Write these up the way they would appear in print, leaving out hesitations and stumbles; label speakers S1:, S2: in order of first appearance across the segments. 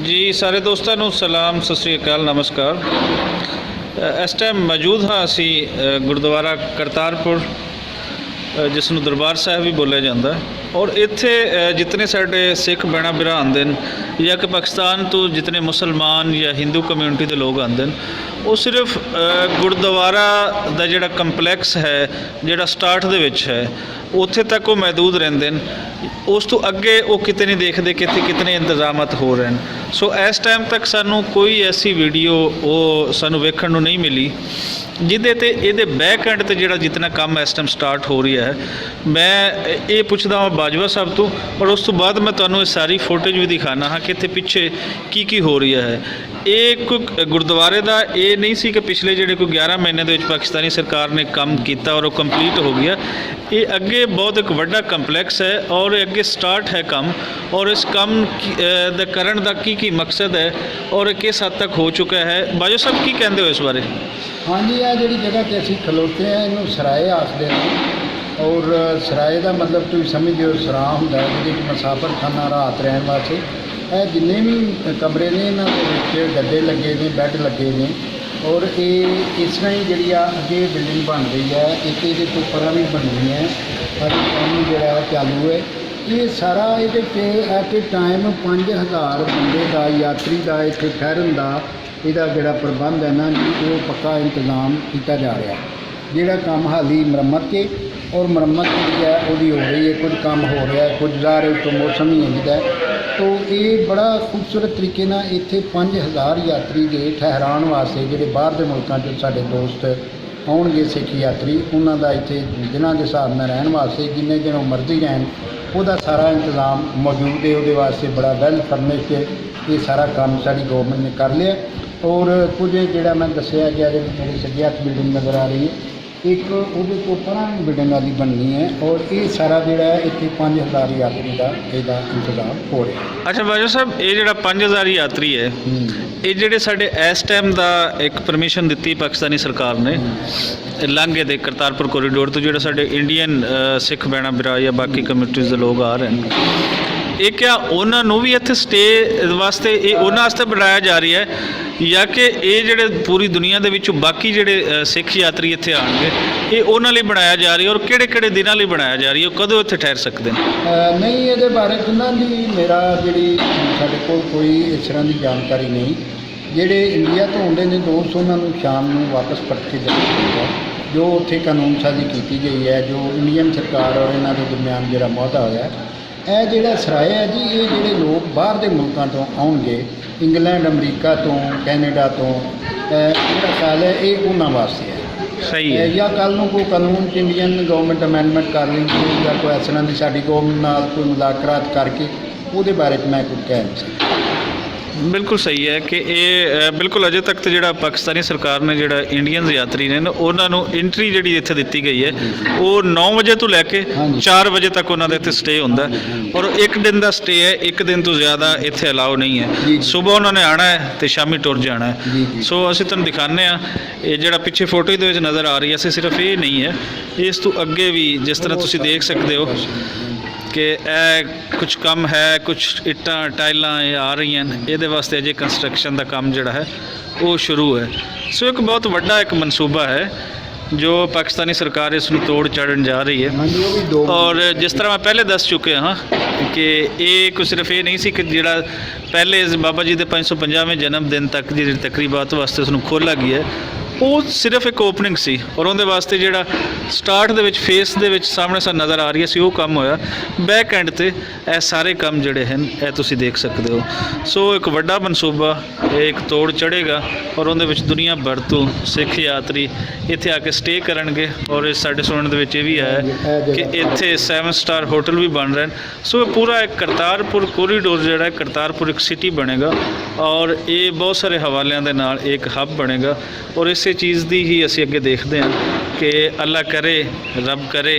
S1: जी सारे दोस्तों ਨੂੰ सलाम सत श्री अकाल नमस्कार। इस टाइम मौजूद हाँ असी गुरुद्वारा करतारपुर जिस ਨੂੰ दरबार साहब भी बोलिया जाता है और इत्थे जितने साढ़े सिख भैन भरा आते हैं या कि पाकिस्तान तो जितने मुसलमान या हिंदू कम्यूनिटी के लोग आते हैं वो सिर्फ गुरुद्वारा का जिहड़ा कंपलैक्स है जिहड़ा स्टार्ट दे विच है उत्थे तक वो महदूद रहिंदे हैं। उस तो अगे वो किते नहीं देखते कि कितने इंतजामात हो रहे हैं। सो इस टाइम तक सानू कोई ऐसी वीडियो वो सानू वेखण नू नहीं मिली जिहदे ते इहदे बैक एंड ते जिहड़ा जितना काम इस टाइम स्टार्ट हो रही है। मैं ये पुछदा हाँ बाजवा साहब तो और उस तो बाद मैं तुहानू सारी फुटेज भी दिखाना हाँ कि इत्थे पिछे की हो रही है। ये कोई गुरुद्वारे का ये नहीं सी कि पिछले जिहड़े कोई 11 महीने दे विच पाकिस्तानी सरकार ने काम किया और वो कंप्लीट हो गया। ये अगे बहुत एक वड्डा कंपलैक्स है और अगे स्टार्ट है काम और इस काम दा करन दा की मकसद है और किस हद तक हो चुका है। बाजो साहब की कहते हो इस बारे?
S2: हाँ जी, आ जी जगह ते असीं खलोते हैं इनू सराए आखते हैं और सराए का मतलब तुम समझो सराह होंदा है जिहदे मुसाफर खाना रात रहने वास्ते। ਇਹ जिन्ने भी कमरे ने इन्हां दे विच गद्दे लगे ने बैड लगे ने और ये इस तरह ही जी अगे बिल्डिंग बन रही है। एक ये उपरा भी बननी है और काम जोड़ा चालू है। ये सारा ये एट ए टाइम 5000 बंदे का यात्री का इतने ठहरन का यदा जोड़ा प्रबंध है ना जी वो पक्का इंतजाम किया जा रहा है। जोड़ा काम हाली मुरम्मत के और मुरम्मत जी है वो हो रही है, कुछ काम हो रहा है, कुछ ज़ाहिर है तो मौसम ही है। तो ये बड़ा खूबसूरत तरीके ना इत्थे 5000 यात्री के ठहरान वास्ते जोड़े बाहर के मुल्कों चो साडे दोस्त आउणगे सिख यात्री उन्हों का इत्थे दिनों के हिसाब नाल रहन वास्ते जिन्ने दिन मर्जी रहन उसका सारा इंतजाम मौजूद है। वो वास्ते बड़ा वैल फर्निश्ड ये सारा काम साड़ी गवर्नमेंट ने कर लिया। और कुछ जोड़ा मैं दसिया कि मेरे सज्जे हथ बिल्डिंग नज़र आ रही है, एक वो परा बिल्डिंग वाली बननी है और ये सारा जोड़ा इतने 5000 यात्री का इसका इंतजाम हो रहा है।
S1: अच्छा बाजवा साहब ये जोड़ा 5000 यात्री है ये जोड़े साढ़े इस टाइम का एक परमिशन दी पाकिस्तानी सरकार ने लांघे दे करतारपुर कॉरीडोर तो जो साढ़े इंडियन सिख भैन भरा या बाकी कम्यूनिटीज़ के लोग आ रहे हैं ये क्या उन्होंने भी इत्थे स्टे वास्ते ये उन्होंने वास्ते बनाया जा रही है या कि ये जोड़े पूरी दुनिया के विचों बाकी जोड़े सिख यात्री इत्थे आएंगे ये उन्होंने लिए बनाया जा रही है और किहड़े-किहड़े दिनां लई बनाया जा रही है कदों इत्थे ठहर सकते हैं?
S2: नहीं ये बारे ना जी मेरा जी साडे कोल कोई इस तरह की जानकारी नहीं। जोड़े इंडिया तो आउंदे ने दोस्त उन्होंने शाम को वापस परत के जाना चाहिए। जो उत्थे कानून साजी की गई है जो इंडियन सरकार और इन्हों के दरम्यान जो मुआहदा होया है जोड़ा सराए है जी ये जोड़े लोग बाहर के मुल्कों तो आउणगे इंग्लैंड अमरीका तो कैनेडा तो मेरा ख्याल है ये उन्होंने वास्ते है।
S1: सही है
S2: या कल को कोई कानून इंडियन गवर्नमेंट अमेंडमेंट कर लेंगे या कोई इस तरह की साड़ी गवर्नमेंट नाल कोई मुज़ाकरात करके वो बारे मैं कुछ कह नहीं सकता।
S1: बिल्कुल सही है कि ये बिल्कुल अजे तक तो जो पाकिस्तानी सरकार ने जो इंडियन यात्री ने उन्होंने एंट्री जी इतने दी गई है वो 9 बजे तो लैके 4 बजे तक उन्होंने इतने स्टे होंदा और एक दिन का स्टे है, एक दिन तो ज़्यादा इतने अलाउ नहीं है। सुबह उन्होंने आना है तो शामी टुर जाना है। सो असीं तुहानूं दिखाने ये जो पिछे फोटो दे विच नज़र आ रही है सिर्फ ये नहीं है इस तो अगे भी जिस तरह तुसीं देख सकते हो कि कुछ कम है कुछ इट्टां टाइलां आ रही हैं ये वास्ते अजे कंस्ट्रक्शन का काम जोड़ा है वो शुरू है। सो एक बहुत बड़ा एक मनसूबा है जो पाकिस्तानी सरकार इसमें तोड़ चढ़न जा रही है। और जिस तरह मैं पहले दस चुके हाँ कि ये कुछ सिर्फ ये नहीं सी कि जोड़ा पहले बाबा जी के 550वें जन्मदिन तक जी तकरीबात वास्ते उसनूं खोला गया है वो सिर्फ एक ओपनिंग सी और उहदे वास्ते जिहड़ा स्टार्ट दे विच फेस दे विच सामने सा नज़र आ रही है सी वो काम होया। बैक एंड ते ए सारे काम जिहड़े हैं ए तुसीं देख सकते हो। सो एक वड्डा मनसूबा एक तोड़ चढ़ेगा और उहदे विच दुनिया भर तो सिख यात्री इत्थे आके स्टे करनगे और इस साडे सुनने दे विच भी है कि इत्थे 7 स्टार होटल भी बन रहे हैं। सो पूरा एक करतारपुर कॉरीडोर जिहड़ा करतारपुर एक सिटी बनेगा और ये बहुत सारे हवालियां दे नाल एक हब बनेगा और इस चीज़ की ही असी अगे देखते हैं कि अल्लाह करे रब करे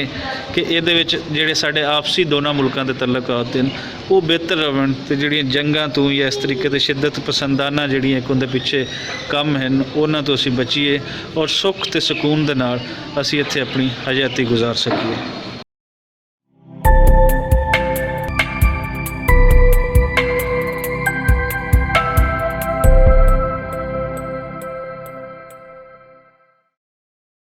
S1: कि ये जोड़े साढ़े आपसी दोनों मुल्कों के तल्लुकात हैं वो बेहतर रहन तो जिहड़ियां जंगां तो या इस तरीके से शिद्दत पसंदाना जिहड़ियां एक उहदे पिछे कम हैं उन्हां तो असी बचीए और सुख ते सुकून दे नाल असी इत्थे अपनी हयाती गुजार सकीए।